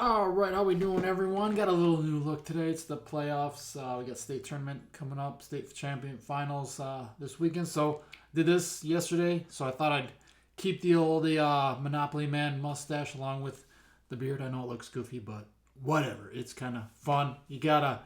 All right, how we doing, everyone? Got a little new look today. It's the playoffs. We got state tournament coming up, state champion finals this weekend. So did this yesterday. So I thought I'd keep the old Monopoly Man mustache along with the beard. I know it looks goofy, but whatever. It's kind of fun. You gotta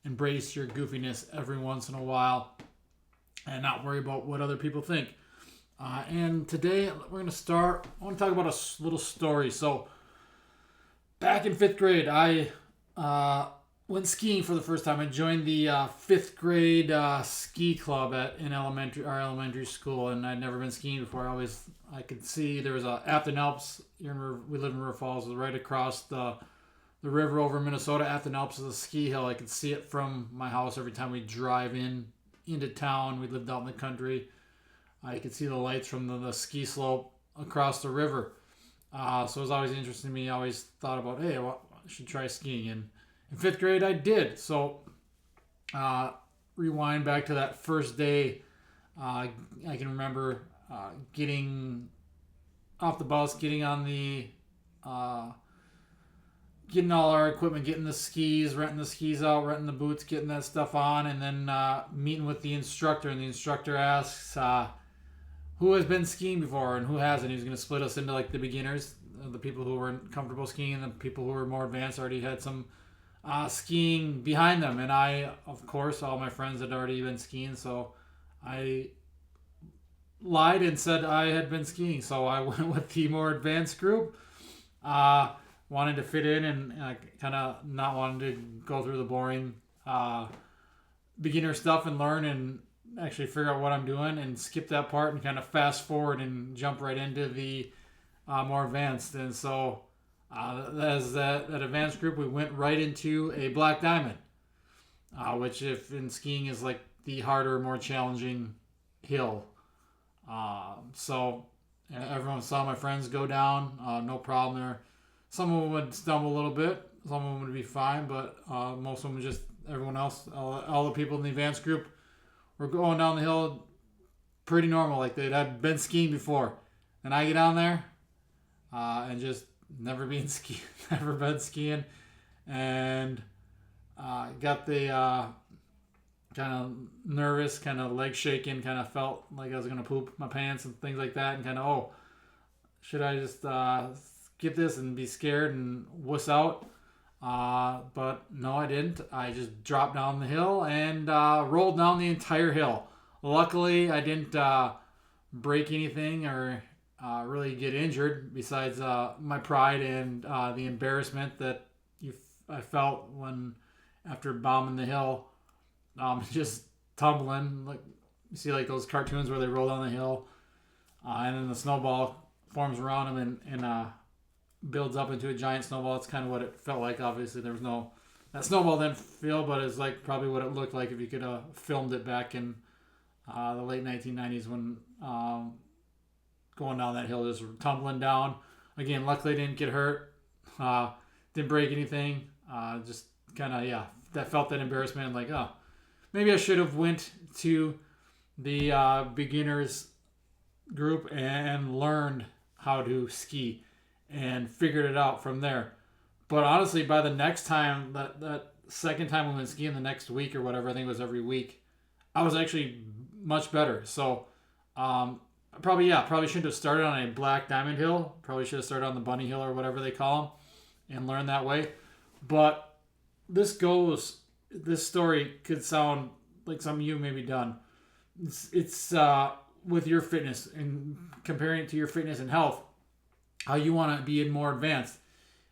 embrace your goofiness every once in a while and not worry about what other people think. And today we're gonna start. I want to talk about a little story. So back in fifth grade, I went skiing for the first time. I joined the fifth grade ski club at our elementary school, and I'd never been skiing before. I could see there was a Afton Alps. We live in River Falls, right across the river over Minnesota. Afton Alps is a ski hill. I could see it from my house every time we drive into town. We lived out in the country. I could see the lights from the ski slope across the river. So it was always interesting to me. I always thought about, hey, well, I should try skiing. And in fifth grade, I did. So rewind back to that first day. I can remember getting off the bus, getting all our equipment, getting the skis, renting the skis out, renting the boots, getting that stuff on, and then meeting with the instructor. And the instructor asks, who has been skiing before and who hasn't. He was going to split us into like the beginners, the people who weren't comfortable skiing, and the people who were more advanced already had some skiing behind them. And I, of course, all my friends had already been skiing, so I lied and said I had been skiing. So I went with the more advanced group. Wanted to fit in and kind of not wanting to go through the boring beginner stuff and learn and actually figure out what I'm doing and skip that part and kind of fast forward and jump right into the more advanced. And so as that advanced group, we went right into a black diamond, which if in skiing is like the harder, more challenging hill. So everyone saw my friends go down, no problem there. Some of them would stumble a little bit, some of them would be fine, but most of them just, everyone else, all the people in the advanced group were going down the hill pretty normal, like they'd had been skiing before. And I get down there and just never been skiing, never been skiing, and got the kind of nervous, kind of leg shaking, kind of felt like I was gonna poop my pants and things like that, and kind of should I just skip this and be scared and wuss out? But no, I didn't. I just dropped down the hill and rolled down the entire hill. Luckily, I didn't break anything or really get injured besides my pride and the embarrassment that I felt when after bombing the hill, just tumbling. Like you see, like those cartoons where they roll down the hill, and then the snowball forms around them and builds up into a giant snowball. That's kind of what it felt like. Obviously, there was no that snowball didn't feel, but it's like probably what it looked like if you could have filmed it back in the late 1990s when going down that hill, just tumbling down. Again, luckily I didn't get hurt, didn't break anything. Just kind of that felt that embarrassment. Like maybe I should have went to the beginners group and learned how to ski and figured it out from there. But honestly, by the next time, that second time we went skiing the next week or whatever, I think it was every week, I was actually much better. So probably shouldn't have started on a black diamond hill. Probably should have started on the bunny hill or whatever they call them and learned that way. But this story could sound like something you maybe done. It's with your fitness and comparing it to your fitness and health, how you want to be more advanced.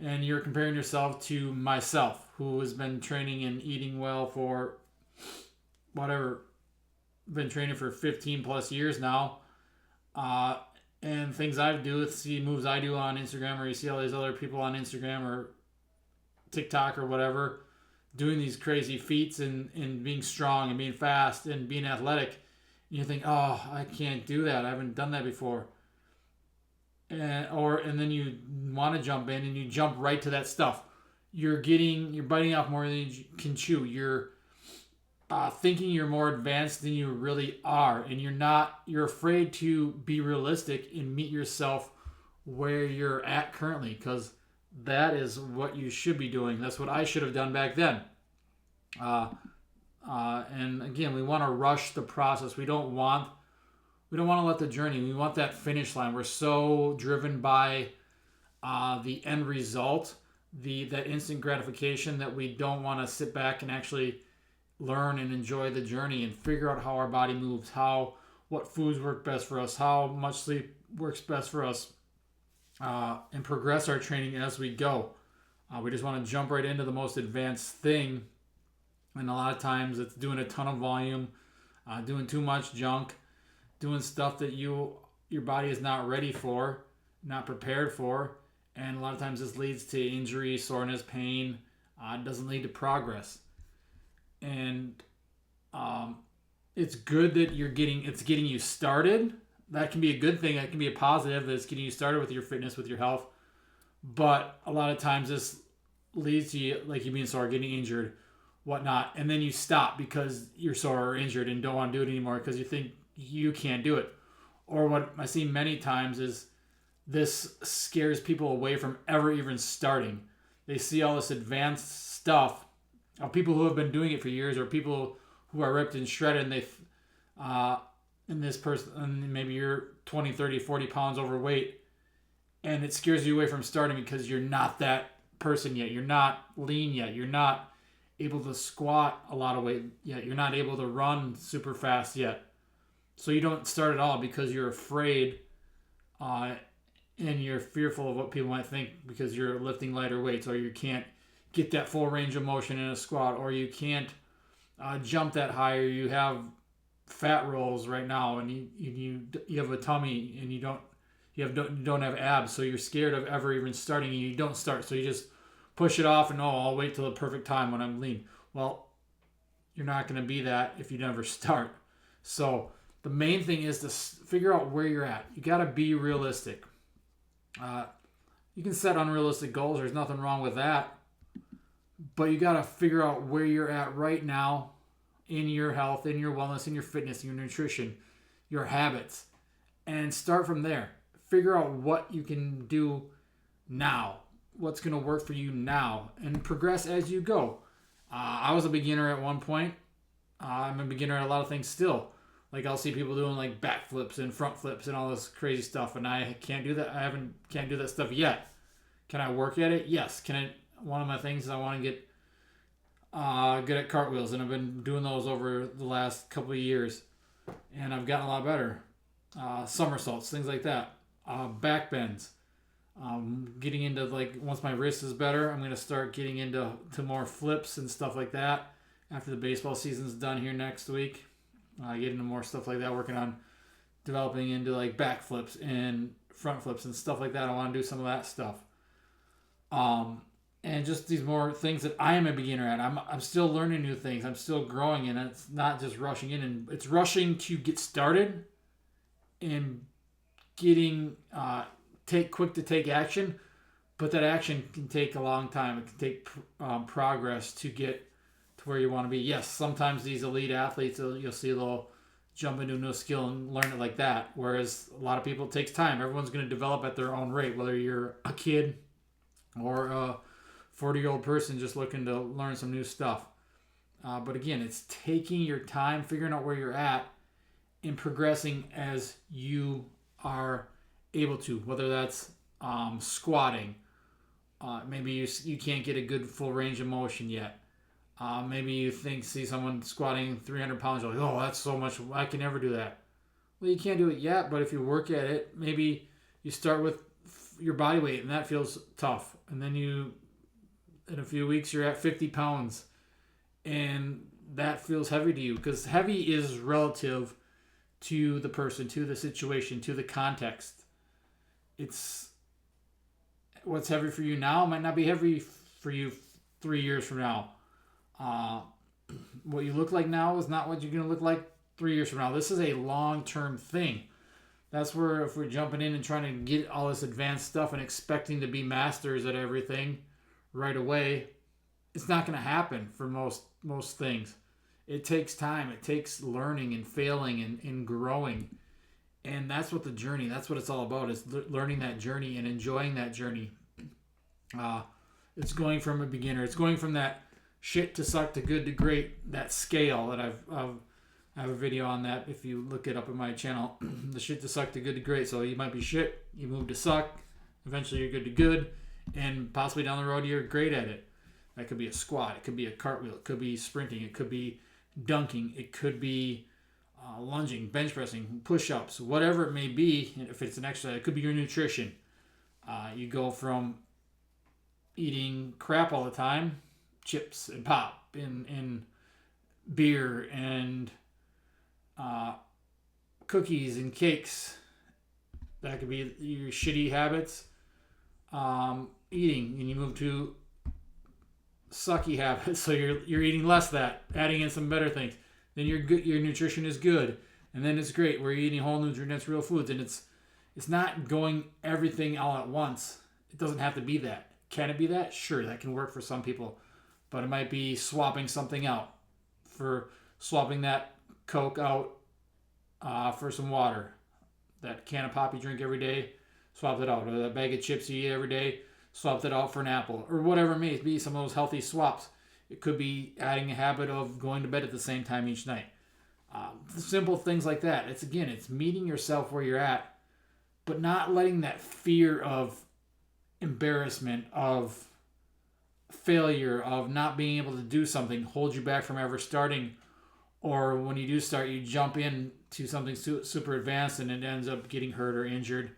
And you're comparing yourself to myself, who has been training and eating well for whatever, been training for 15 plus years now. And things I do, see moves I do on Instagram, or you see all these other people on Instagram or TikTok or whatever doing these crazy feats and being strong and being fast and being athletic. And you think, oh, I can't do that. I haven't done that before. And then you want to jump in and you jump right to that stuff. You're biting off more than you can chew. You're thinking you're more advanced than you really are, and you're afraid to be realistic and meet yourself where you're at currently, because that is what you should be doing. That's what I should have done back then. Uh, and again, we want to rush the process. We don't want to let the journey. We want that finish line. We're so driven by the end result, that instant gratification, that we don't want to sit back and actually learn and enjoy the journey and figure out how our body moves, what foods work best for us, how much sleep works best for us, and progress our training as we go. We just want to jump right into the most advanced thing, and a lot of times it's doing a ton of volume, doing too much junk, doing stuff that your body is not ready for, not prepared for, and a lot of times this leads to injury, soreness, pain. It doesn't lead to progress, and it's good that it's getting you started. That can be a good thing. That can be a positive. That it's getting you started with your fitness, with your health. But a lot of times this leads to you, like you being sore, getting injured, whatnot, and then you stop because you're sore or injured and don't want to do it anymore because you think you can't do it. Or what I see many times is this scares people away from ever even starting. They see all this advanced stuff of people who have been doing it for years, or people who are ripped and shredded, and this person, and maybe you're 20, 30, 40 pounds overweight, and it scares you away from starting because you're not that person yet. You're not lean yet. You're not able to squat a lot of weight yet. You're not able to run super fast yet. So you don't start at all because you're afraid, and you're fearful of what people might think because you're lifting lighter weights, or you can't get that full range of motion in a squat, or you can't jump that high, or you have fat rolls right now, and you have a tummy, and you don't have abs, so you're scared of ever even starting, and you don't start, so you just push it off, and I'll wait till the perfect time when I'm lean. Well, you're not going to be that if you never start. So the main thing is to figure out where you're at. You got to be realistic. You can set unrealistic goals. There's nothing wrong with that. But you got to figure out where you're at right now in your health, in your wellness, in your fitness, in your nutrition, your habits, and start from there. Figure out what you can do now, what's going to work for you now, and progress as you go. I was a beginner at one point. I'm a beginner at a lot of things still. Like I'll see people doing like back flips and front flips and all this crazy stuff, and I can't do that. Can't do that stuff yet. Can I work at it? Yes. One of my things is I want to get good at cartwheels, and I've been doing those over the last couple of years, and I've gotten a lot better. Somersaults, things like that. Back bends. Getting into, like, once my wrist is better, I'm going to start getting into more flips and stuff like that after the baseball season's done here next week. Get into more stuff like that, working on developing into like back flips and front flips and stuff like that. I want to do some of that stuff. And just these more things that I am a beginner at. I'm still learning new things. I'm still growing, and it's not just rushing in, and it's rushing to get started and getting quick to take action, but that action can take a long time. It can take progress to get to where you want to be. Yes, sometimes these elite athletes, you'll see they'll jump into a new skill and learn it like that, whereas a lot of people, it takes time. Everyone's going to develop at their own rate, whether you're a kid or a 40-year-old person just looking to learn some new stuff. But again, it's taking your time, figuring out where you're at, and progressing as you are able to, whether that's squatting. Maybe you can't get a good full range of motion yet. Maybe you see someone squatting 300 pounds, you're like, oh, that's so much, I can never do that. Well, you can't do it yet, but if you work at it, maybe you start with your body weight, and that feels tough. And then in a few weeks, you're at 50 pounds, and that feels heavy to you, because heavy is relative to the person, to the situation, to the context. It's what's heavy for you now might not be heavy for you 3 years from now. What you look like now is not what you're going to look like 3 years from now. This is a long-term thing. That's where if we're jumping in and trying to get all this advanced stuff and expecting to be masters at everything right away, it's not going to happen for most things. It takes time. It takes learning and failing and growing. And that's what it's all about, is learning that journey and enjoying that journey. Uh, it's going from a beginner. It's going from that shit to suck to good to great. That scale that I have a video on that if you look it up in my channel. The shit to suck to good to great. So you might be shit, you move to suck, eventually you're good to good, and possibly down the road you're great at it. That could be a squat, it could be a cartwheel, it could be sprinting, it could be dunking, it could be lunging, bench pressing, push-ups, whatever it may be. If it's an exercise, it could be your nutrition. You go from eating crap all the time, chips and pop and beer and cookies and cakes. That could be your shitty habits. Eating, and you move to sucky habits, so you're eating less of that, adding in some better things. Then your nutrition is good, and then it's great. We're eating whole nutrients, real foods, and it's not going everything all at once. It doesn't have to be that. Can it be that? Sure, that can work for some people, but it might be swapping something out, for swapping that Coke out for some water. That can of pop you drink every day, swap it out. Or that bag of chips you eat every day, swap it out for an apple. Or whatever it may be, some of those healthy swaps. It could be adding a habit of going to bed at the same time each night. Simple things like that. It's meeting yourself where you're at, but not letting that fear of embarrassment, of failure, of not being able to do something hold you back from ever starting. Or when you do start, you jump into something super advanced and it ends up getting hurt or injured,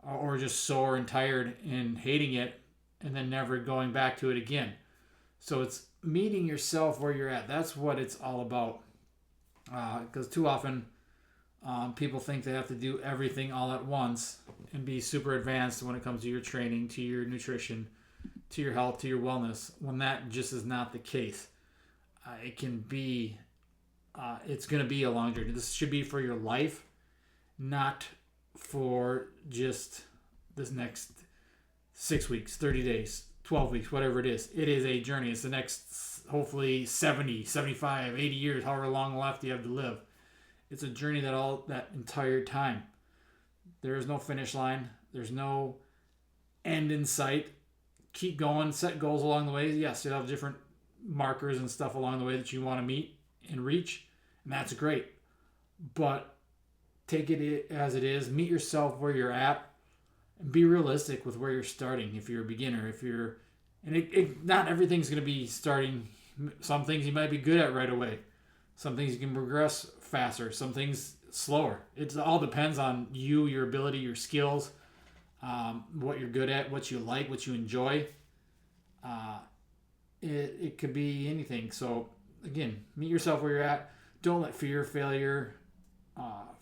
or just sore and tired and hating it, and then never going back to it again. So it's meeting yourself where you're at. That's what it's all about. Because too often people think they have to do everything all at once and be super advanced when it comes to your training, to your nutrition, to your health, to your wellness, when that just is not the case. It can be, it's going to be a long journey. This should be for your life, not for just this next 6 weeks, 30 days, 12 weeks, whatever it is. It is a journey. It's the next, hopefully 70, 75, 80 years, however long left you have to live. It's a journey that entire time. There is no finish line. There's no end in sight. Keep going, set goals along the way. Yes, you'll have different markers and stuff along the way that you want to meet and reach, and that's great. But take it as it is. Meet yourself where you're at, and be realistic with where you're starting. If you're a beginner, not everything's going to be starting. Some things you might be good at right away. Some things you can progress faster. Some things slower. It all depends on you, your ability, your skills, what you're good at, what you like, what you enjoy. It could be anything. So again, meet yourself where you're at. Don't let fear of failure,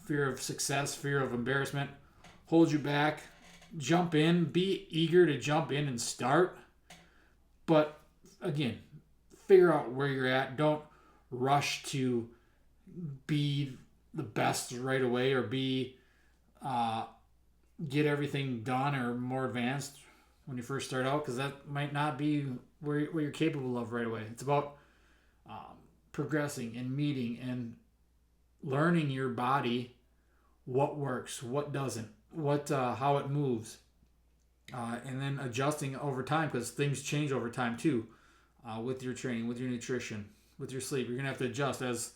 fear of success, fear of embarrassment hold you back. Jump in. Be eager to jump in and start. But again, figure out where you're at. Don't rush to be the best right away, or get everything done or more advanced when you first start out, because that might not be where you're capable of right away. It's about progressing and meeting and learning your body, what works, what doesn't, how it moves, and then adjusting over time, because things change over time too, with your training, with your nutrition, with your sleep. You're gonna have to adjust as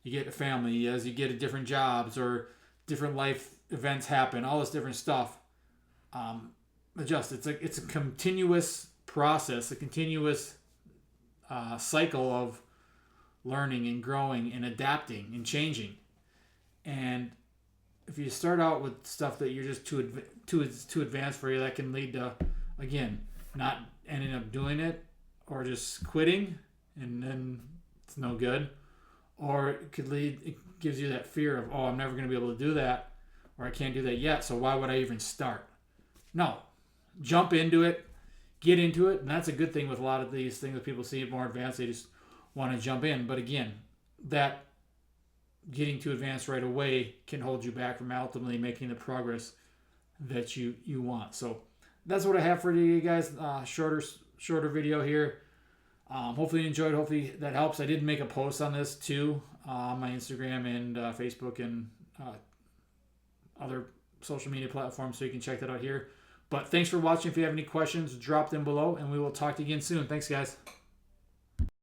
you get a family, as you get a different jobs or different life events happen, all this different stuff. Adjust. It's a continuous process, a continuous cycle of learning and growing and adapting and changing. And if you start out with stuff that you're just too advanced for you, that can lead to, again, not ending up doing it, or just quitting, and then it's no good. Or it gives you that fear of, I'm never going to be able to do that, or I can't do that yet, so why would I even start? No. Jump into it, get into it, and that's a good thing with a lot of these things that people see more advanced. They just want to jump in. But again, that getting too advanced right away can hold you back from ultimately making the progress that you want. So that's what I have for you guys. Shorter video here. Hopefully you enjoyed. Hopefully that helps. I did make a post on this too on my Instagram and Facebook and other social media platforms, so you can check that out here. But thanks for watching. If you have any questions, drop them below, and we will talk to you again soon. Thanks, guys.